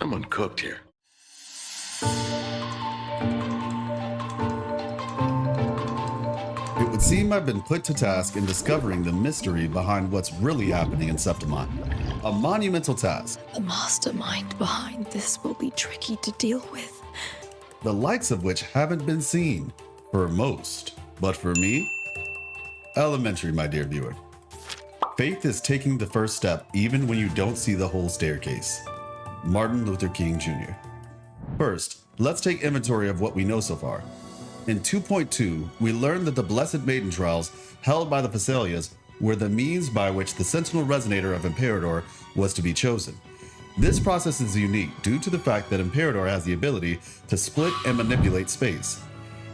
Someone cooked here. It would seem I've been put to task in discovering the mystery behind what's really happening in Septimont. A monumental task. The mastermind behind this will be tricky to deal with. The likes of which haven't been seen for most. But for me, elementary, my dear viewer. Faith is taking the first step even when you don't see the whole staircase. Martin Luther King Jr. First, let's take inventory of what we know so far. In 2.2, we learned that the Blessed Maiden trials held by the Phasalias were the means by which the Sentinel Resonator of Imperador was to be chosen. This process is unique due to the fact that Imperador has the ability to split and manipulate space.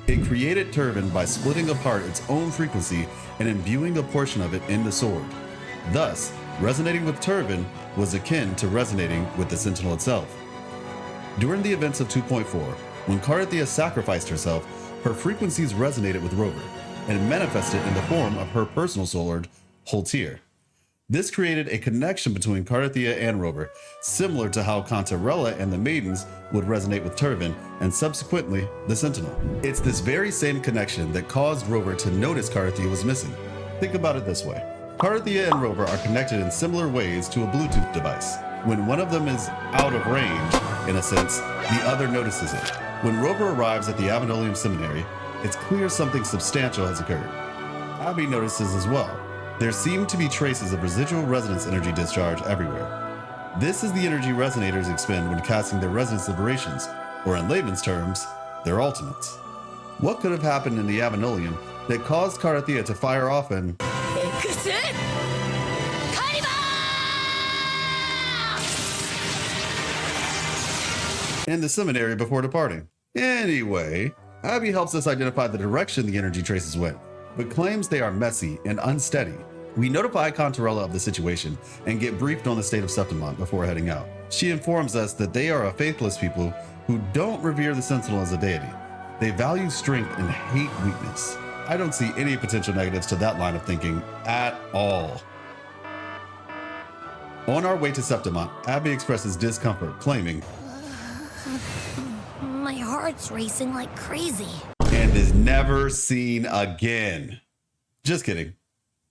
It created Turvan by splitting apart its own frequency and imbuing a portion of it in the sword. Thus, resonating with Turvan was akin to resonating with the Sentinel itself. During the events of 2.4, when Carathea sacrificed herself, her frequencies resonated with Rover and manifested in the form of her personal sword, Holtir. This created a connection between Carathea and Rover, similar to how Cantarella and the Maidens would resonate with Turvan and subsequently the Sentinel. It's this very same connection that caused Rover to notice Carathea was missing. Think about it this way. Carathea and Rover are connected in similar ways to a Bluetooth device. When one of them is out of range, in a sense, the other notices it. When Rover arrives at the Avenolium Seminary, it's clear something substantial has occurred. Abby notices as well. There seem to be traces of residual resonance energy discharge everywhere. This is the energy resonators expend when casting their resonance liberations, or in layman's terms, their ultimates. What could have happened in the Avenolium that caused Carathea to fire off and in the seminary before departing? Anyway, Abby helps us identify the direction the energy traces went, but claims they are messy and unsteady. We notify Cantarella of the situation and get briefed on the state of Septimont before heading out. She informs us that they are a faithless people who don't revere the Sentinel as a deity. They value strength and hate weakness. I don't see any potential negatives to that line of thinking at all. On our way to Septimont, Abby expresses discomfort, claiming, "My heart's racing like crazy." And is never seen again. Just kidding.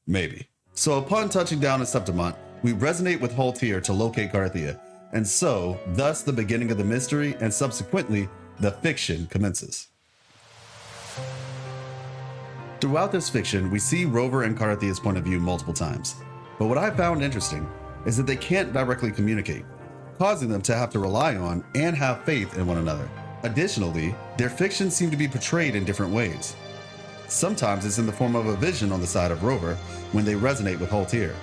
Maybe. So upon touching down at Septimont, we resonate with Holtir to locate Carathea, and so, thus the beginning of the mystery and subsequently, the fiction commences. Throughout this fiction, we see Rover and Carathea's point of view multiple times. But what I found interesting is that they can't directly communicate, causing them to have to rely on and have faith in one another. Additionally, their fictions seem to be portrayed in different ways. Sometimes it's in the form of a vision on the side of Rover when they resonate with Holtir,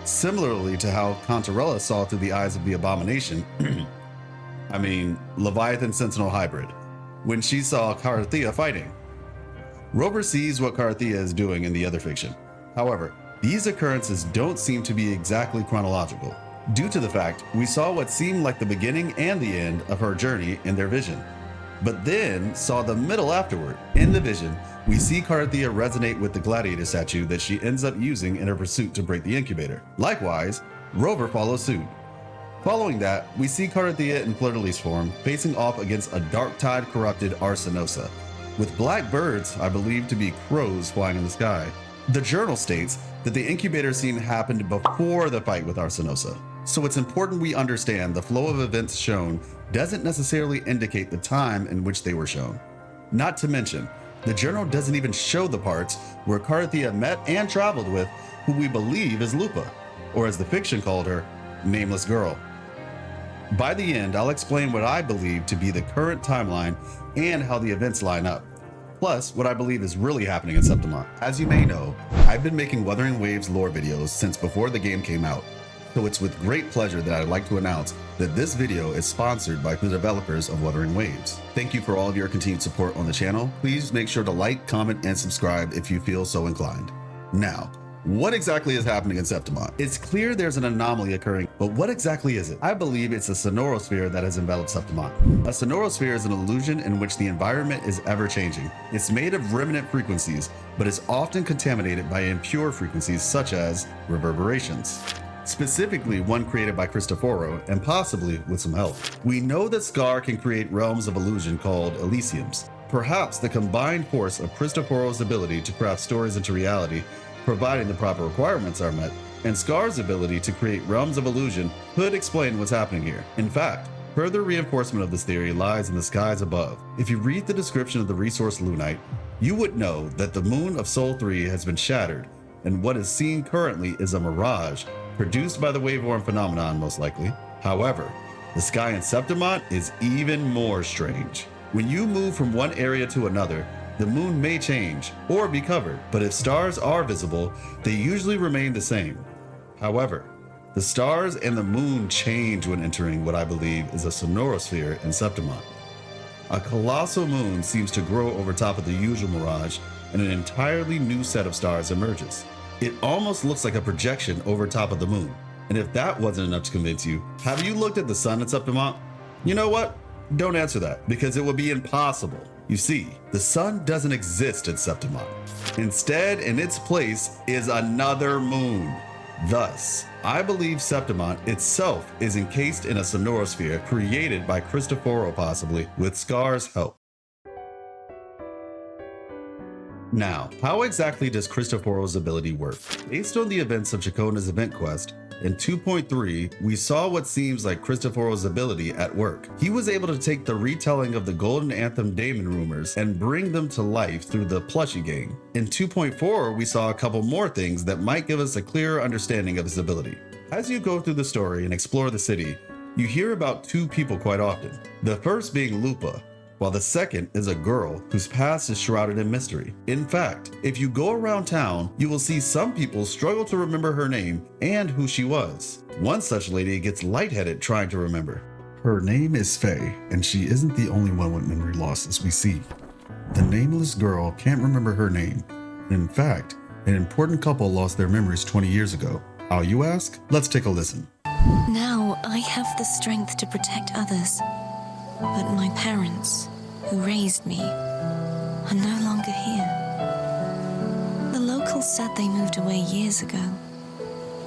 similarly to how Cantarella saw through the eyes of the Abomination, Leviathan Sentinel hybrid, when she saw Carathea fighting. Rover sees what Carathea is doing in the other fiction. However, these occurrences don't seem to be exactly chronological, due to the fact we saw what seemed like the beginning and the end of her journey in their vision, but then saw the middle afterward. In the vision, we see Carathea resonate with the gladiator statue that she ends up using in her pursuit to break the incubator. Likewise, Rover follows suit. Following that, we see Carathea in Fleur-de-Lis form facing off against a Darktide corrupted Arsenosa, with black birds I believe to be crows flying in the sky. The journal states that the incubator scene happened before the fight with Arsenosa, so it's important we understand the flow of events shown doesn't necessarily indicate the time in which they were shown. Not to mention, the journal doesn't even show the parts where Carathea met and traveled with who we believe is Lupa, or as the fiction called her, Nameless Girl. By the end, I'll explain what I believe to be the current timeline and how the events line up, plus what I believe is really happening in Septimont. As you may know, I've been making Wuthering Waves lore videos since before the game came out, so it's with great pleasure that I'd like to announce that this video is sponsored by the developers of Wuthering Waves. Thank you for all of your continued support on the channel. Please make sure to like, comment, and subscribe if you feel so inclined. Now, what exactly is happening in Septimont? It's clear there's an anomaly occurring, but what exactly is it? I believe it's a sonorosphere that has enveloped Septimont. A sonorosphere is an illusion in which the environment is ever changing. It's made of remnant frequencies, but is often contaminated by impure frequencies such as reverberations. specifically one created by Christoforo and possibly with some help. We know that Scar can create realms of illusion called Elysiums. Perhaps the combined force of Christoforo's ability to craft stories into reality, providing the proper requirements are met, and Scar's ability to create realms of illusion could explain what's happening here. In fact, further reinforcement of this theory lies in the skies above. If you read the description of the resource Lunite, you would know that the moon of Sol 3 has been shattered, and what is seen currently is a mirage produced by the waveform phenomenon most likely. However, the sky in Septimont is even more strange. When you move from one area to another, the moon may change or be covered, but if stars are visible, they usually remain the same. However, the stars and the moon change when entering what I believe is a sonorosphere in Septimont. A colossal moon seems to grow over top of the usual mirage, and an entirely new set of stars emerges. It almost looks like a projection over top of the moon. And if that wasn't enough to convince you, have you looked at the sun at Septimont? You know what? Don't answer that, because it would be impossible. You see, the sun doesn't exist at Septimont. Instead, in its place is another moon. Thus, I believe Septimont itself is encased in a sonorosphere created by Christoforo, possibly with Scar's help. Now, how exactly does Christoforo's ability work? Based on the events of Chacona's event quest, in 2.3, we saw what seems like Christoforo's ability at work. He was able to take the retelling of the Golden Anthem Daemon rumors and bring them to life through the plushie game. In 2.4, we saw a couple more things that might give us a clearer understanding of his ability. As you go through the story and explore the city, you hear about two people quite often. The first being Lupa, while the second is a girl whose past is shrouded in mystery. In fact, if you go around town, you will see some people struggle to remember her name and who she was. One such lady gets lightheaded trying to remember. Her name is Faye, and she isn't the only one with memory loss as we see. The nameless girl can't remember her name. In fact, an important couple lost their memories 20 years ago. How, you ask? Let's take a listen. Now I have the strength to protect others, but my parents, who raised me, are no longer here. The locals said they moved away years ago.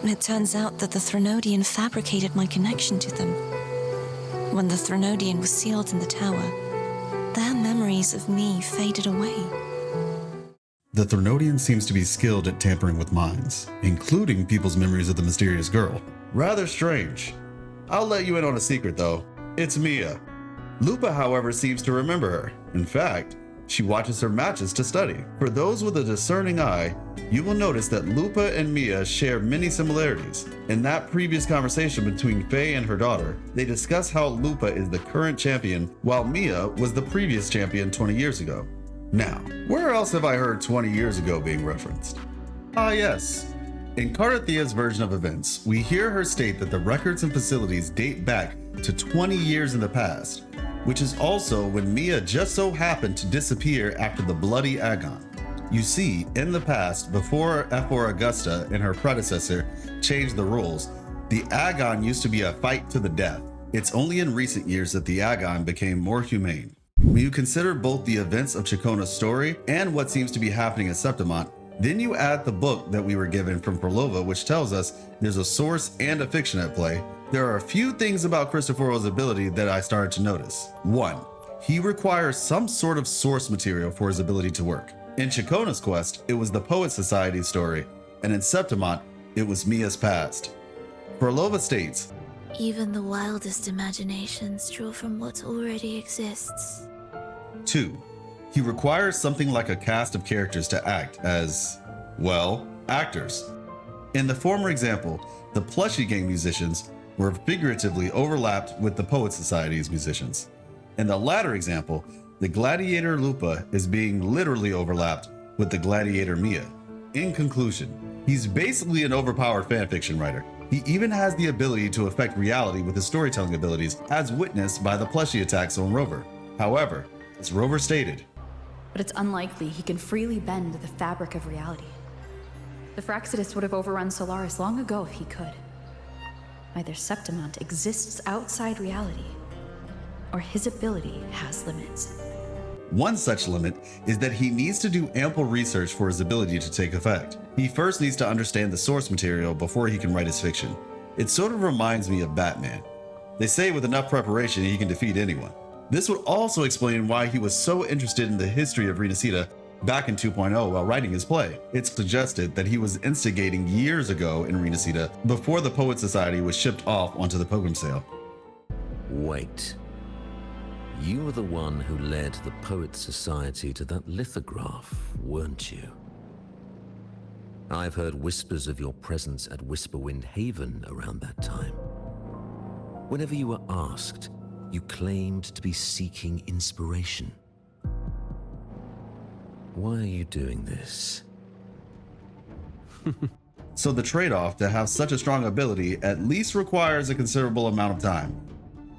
It turns out that the Threnodian fabricated my connection to them. When the Threnodian was sealed in the tower, their memories of me faded away. The Threnodian seems to be skilled at tampering with minds, including people's memories of the mysterious girl. Rather strange. I'll let you in on a secret though. It's Mia. Lupa, however, seems to remember her. In fact, she watches her matches to study. For those with a discerning eye, you will notice that Lupa and Mia share many similarities. In that previous conversation between Faye and her daughter, they discuss how Lupa is the current champion, while Mia was the previous champion 20 years ago. Now, where else have I heard 20 years ago being referenced? Ah yes. In Carthathia's version of events, we hear her state that the records and facilities date back to 20 years in the past, which is also when Mia just so happened to disappear after the Bloody Agon. You see, in the past, before Ephor Augusta and her predecessor changed the rules, the Agon used to be a fight to the death. It's only in recent years that the Agon became more humane. When you consider both the events of Chacona's story and what seems to be happening at Septimont, then you add the book that we were given from Perlova, which tells us there's a source and a fiction at play. There are a few things about Christoforo's ability that I started to notice. 1. He requires some sort of source material for his ability to work. In Chacona's quest, it was the Poet Society's story, and in Septimont, it was Mia's past. Perlova states, Even the wildest imaginations draw from what already exists. 2. He requires something like a cast of characters to act as, well, actors. In the former example, the plushie gang musicians were figuratively overlapped with the Poet Society's musicians. In the latter example, the gladiator Lupa is being literally overlapped with the gladiator Mia. In conclusion, he's basically an overpowered fanfiction writer. He even has the ability to affect reality with his storytelling abilities, as witnessed by the plushie attacks on Rover. However, as Rover stated, but it's unlikely he can freely bend the fabric of reality. The Fraxidus would have overrun Solaris long ago if he could. Either Septimont exists outside reality, or his ability has limits. One such limit is that he needs to do ample research for his ability to take effect. He first needs to understand the source material before he can write his fiction. It sort of reminds me of Batman. They say with enough preparation he can defeat anyone. This would also explain why he was so interested in the history of Renacida back in 2.0 while writing his play. It's suggested that he was instigating years ago in Renacida before the Poet Society was shipped off onto the Pilgrim Sale. Wait. You were the one who led the Poet Society to that lithograph, weren't you? I've heard whispers of your presence at Whisperwind Haven around that time. Whenever you were asked, you claimed to be seeking inspiration. Why are you doing this? So the trade-off to have such a strong ability at least requires a considerable amount of time.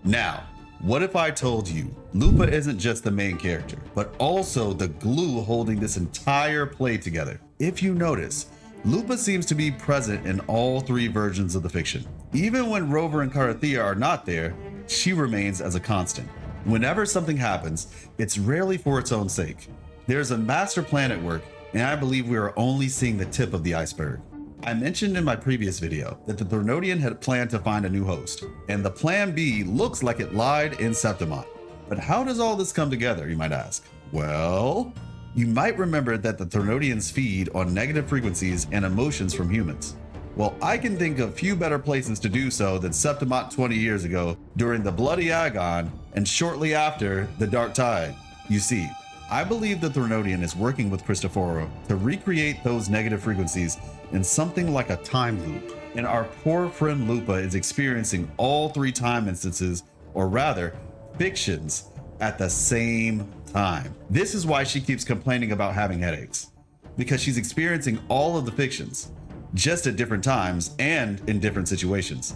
Now, what if I told you Lupa isn't just the main character, but also the glue holding this entire play together? If you notice, Lupa seems to be present in all three versions of the fiction. Even when Rover and Carathea are not there, she remains as a constant. Whenever something happens, it's rarely for its own sake. There's a master plan at work, and I believe we are only seeing the tip of the iceberg. I mentioned in my previous video that the Threnodian had planned to find a new host, and the plan B looks like it lied in Septimont. But how does all this come together, you might ask? Well, you might remember that the Threnodians feed on negative frequencies and emotions from humans. Well, I can think of few better places to do so than Septimont 20 years ago during the Bloody Agon and shortly after the Dark Tide. You see, I believe the Threnodian is working with Christoforo to recreate those negative frequencies in something like a time loop. And our poor friend Lupa is experiencing all three time instances, or rather, fictions, at the same time. This is why she keeps complaining about having headaches, because she's experiencing all of the fictions, just at different times and in different situations.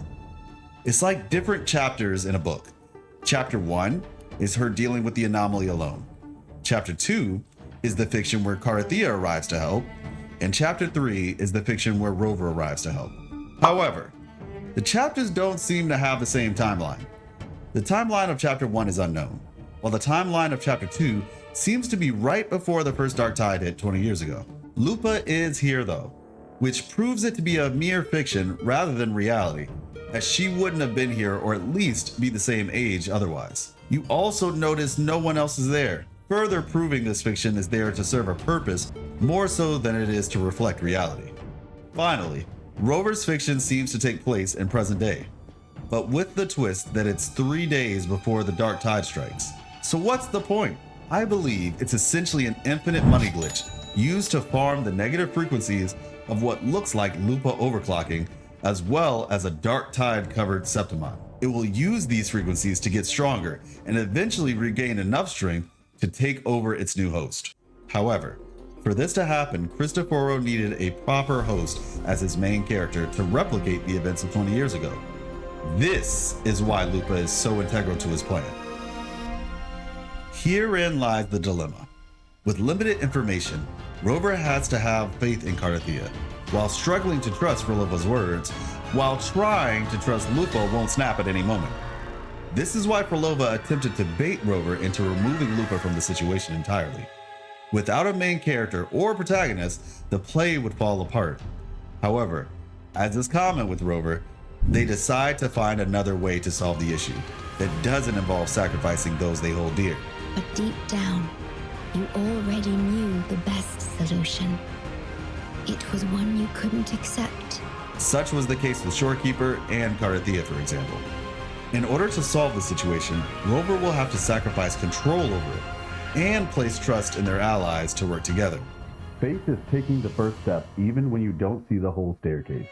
It's like different chapters in a book. Chapter 1 is her dealing with the anomaly alone. Chapter 2 is the fiction where Carathea arrives to help, and Chapter 3 is the fiction where Rover arrives to help. However, the chapters don't seem to have the same timeline. The timeline of Chapter 1 is unknown, while the timeline of Chapter 2 seems to be right before the first Dark Tide hit 20 years ago. Lupa is here though, which proves it to be a mere fiction rather than reality, as she wouldn't have been here or at least be the same age otherwise. You also notice no one else is there, further proving this fiction is there to serve a purpose more so than it is to reflect reality. Finally, Rover's fiction seems to take place in present day, but with the twist that it's 3 days before the Dark Tide strikes. So what's the point? I believe it's essentially an infinite money glitch used to farm the negative frequencies of what looks like Lupa overclocking, as well as a Dark Tide covered Septimont. It will use these frequencies to get stronger and eventually regain enough strength to take over its new host. However, for this to happen, Christoforo needed a proper host as his main character to replicate the events of 20 years ago. This is why Lupa is so integral to his plan. Herein lies the dilemma. With limited information, Rover has to have faith in Carathea, while struggling to trust Rolova's words, while trying to trust Lupa won't snap at any moment. This is why Frolova attempted to bait Rover into removing Lupa from the situation entirely. Without a main character or protagonist, the play would fall apart. However, as is common with Rover, they decide to find another way to solve the issue that doesn't involve sacrificing those they hold dear. But deep down, you already knew the best solution. It was one you couldn't accept. Such was the case with Shorekeeper and Carathea, for example. In order to solve the situation, Rover will have to sacrifice control over it and place trust in their allies to work together. Faith is taking the first step even when you don't see the whole staircase.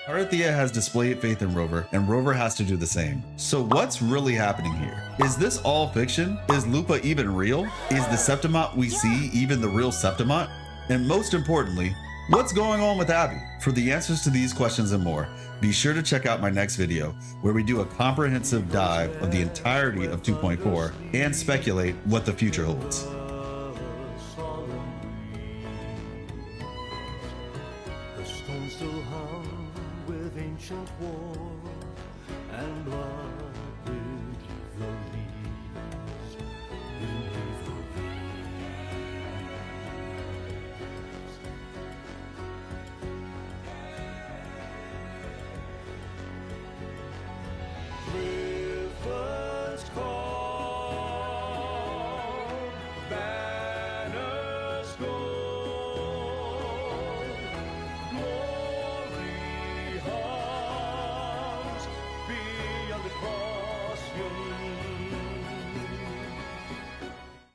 Carathea has displayed faith in Rover, and Rover has to do the same. So what's really happening here? Is this all fiction? Is Lupa even real? Is the Septimont we see even the real Septimont? And most importantly, what's going on with Abby? For the answers to these questions and more, be sure to check out my next video where we do a comprehensive dive of the entirety of 2.4 and speculate what the future holds. The stones still hung with ancient war and blood beneath the leaves, beneath the leaves. banners go. Glory arms beyond the cross you lead.